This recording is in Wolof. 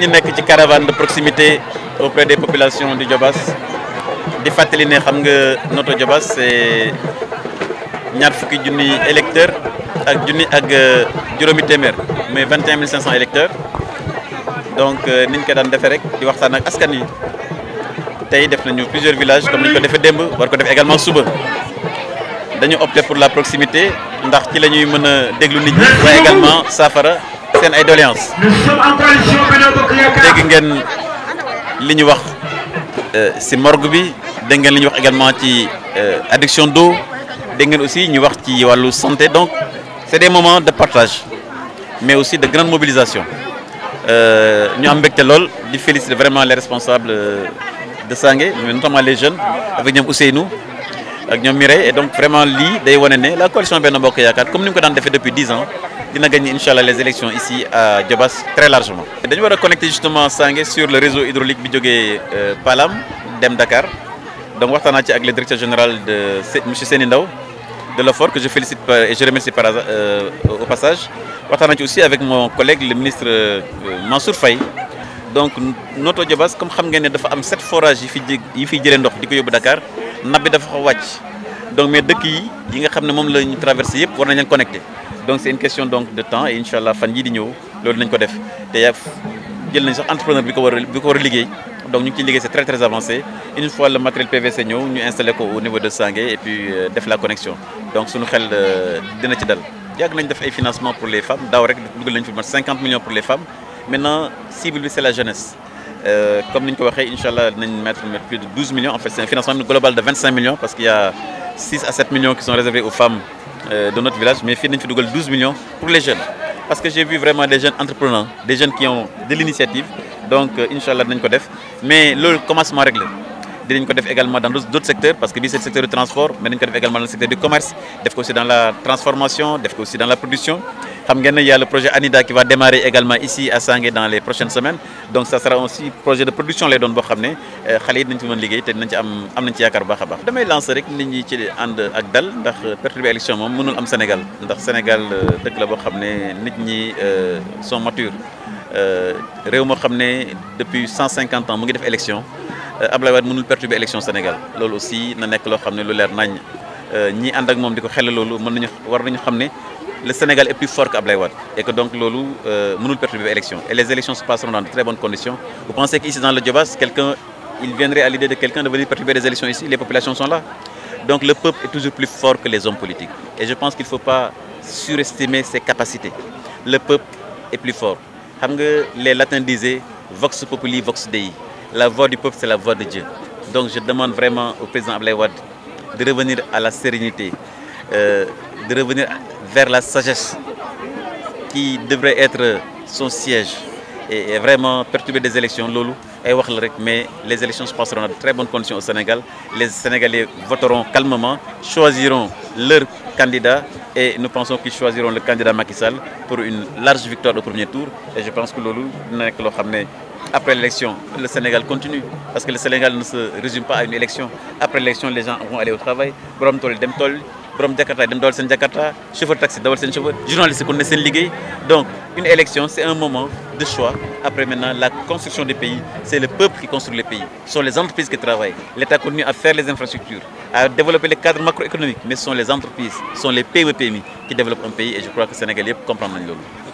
ñu nekk ci caravane de proximité auprès des populations du Diobass di fàttali ne xam nga Notto Diobass c'est ñaar fukki junni électeurs ak junni ak juróomi téeméer mais 21 500 électeurs donc niñ ko daan defee rek di waxtaan ak askan yi tey def nañu plusieurs villages comme niñ ko defee démb war ko def également suba dañu opté pour la proximité ndax ci la ñuy mën a déglu nit ñi waaye également saafara seen ay doléances dégg ngeen li ñu wax ci morgue bi dégg ngeen li ñu wax également ci adduction d'eau dégg ngeen aussi ñu wax ci wàllu santé donc c'est des moments de partage mais aussi de grande mobilisation ñu am mbégte lool di féliciter vraiment les responsables de Sangué mais notamment les jeunes avec ñoom Ousseynou ak ñoom Mireille et donc vraiment lii day wane ne la coalition Benno Bokk Yaakaar comme ni mu ko daan defee depuis 10 ans dina gagner inchallah les élections ici à Diobass très largement. dañu war a connecter justement Sangué sur le réseau hydraulique bi jógee Palam dem Dakar donc waxtaan naa ci ak le directeur général de monsieur Seni Ndaw de l'OFOR que je félicite et je remercie au passage waxtaan naa ci aussi avec mon collègue le ministre Mansour Faye. donc Notto Diobass comme xam ngeen ne dafa am 7 forages yi fi jëlee ndox di ko yóbbu Dakar nappe bi dafa ko wàcc donc mais dëkk yi nga xam ne moom la ñu traversé yëpp war nañ leen connecté donc c'est une question donc de temps et incha allah fan yii di ñëw loolu nañ ko def te jël nañ sax entrepreneur bi ko war a liggéey donc ñu ngi ciy liggéey c'est très très avancé une fois le matériel PVC ñëw ñu installé ko au niveau de Sangué et puis def la connexion donc suñu xel dina ci dal yàgg nañ def ay financement pour les femmes daaw rek dugal nañ fi mat 50 millions pour les femmes. Maintenant, cible bi c'est la jeunesse comme ni ñu ko waxee incha allah dinañ mettre plus de 12 millions en fait c'est un financement global de 25 millions parce qu'il y a 6 à 7 millions qui sont réservés aux femmes de notre village mais fii nañ fi dugal 12 millions pour les jeunes parce que j'ai vu vraiment des jeunes entrepreneurs des jeunes qui ont de l'initiative donc incha allah dinañ ko def mais loolu commencement rek la dinañ ko def également dans d'autres secteurs parce que bii c'est le secteur du transport mais dañ ko def également dans le secteur du commerce def ko aussi dans la transformation def ko aussi dans la production xam ngeen ne y a le projet ANIDA qui va démarrer également ici à Sangué dans les prochaines semaines donc ça sera aussi projet de production lay doon boo xam ne xale yi dinañ fi mën liggéey te dinañ ci am nañ ci yaakaar bu baax a baax. damay lancer rek nit ñi ci ànd ak dal ndax perturber élection moom mënul am Sénégal ndax Sénégal dëkk la boo xam ne nit ñi sont matures réew moo xam ne depuis 150 ans mu ngi def élection Ablaye Wade mënul perturber élection Sénégal loolu aussi na nekk loo xam ne lu leer nañ ñi ànd ak moom di ko xel loolu war nañu xam ne. Le Sénégal est plus fort qu'Ablaye Wade et que donc loolu mënul perturber l'élection et les élections se passeront dans de très bonnes conditions. Vous pensez qu'ici dans le Diobass, il viendrait à l'idée de quelqu'un de venir perturber les élections ici? Les populations sont là. Donc le peuple est toujours plus fort que les hommes politiques. Et je pense qu'il ne faut pas surestimer ses capacités. Le peuple est plus fort. Xam nga les latins disaient vox populi vox dei. La voix du peuple c'est la voix de Dieu. Donc je demande vraiment au président Ablaye Wade de revenir à la sérénité, de revenir vers la sagesse qui devrait être son siège et vraiment perturber des élections loolu ay wax la rek mais les élections se passeront dans de très bonnes conditions au Sénégal les Sénégalais voteront calmement choisiront leur candidat et nous pensons qu'ils choisiront le candidat Macky Sall pour une large victoire au premier tour et je pense que loolu dina nekk loo xam ne après l'élection le Sénégal continue parce que le Sénégal ne se résume pas à une élection après l'élection les gens vont aller au travail borom tool dem tool borom Jakarta dem dawal seen Jakarta chauffeur taxi dawal seen chauffeur journaliste kon ne seen liggéey donc une élection c'est un moment de choix après maintenant la construction des pays c'est le peuple qui construit les pays ce sont les entreprises qui travaillent l'État continue à faire les infrastructures à développer les cadres macroéconomiques mais ce sont les entreprises ce sont les PME PMI qui développent un pays et je crois que Sénégal yëpp comprendre nañ loolu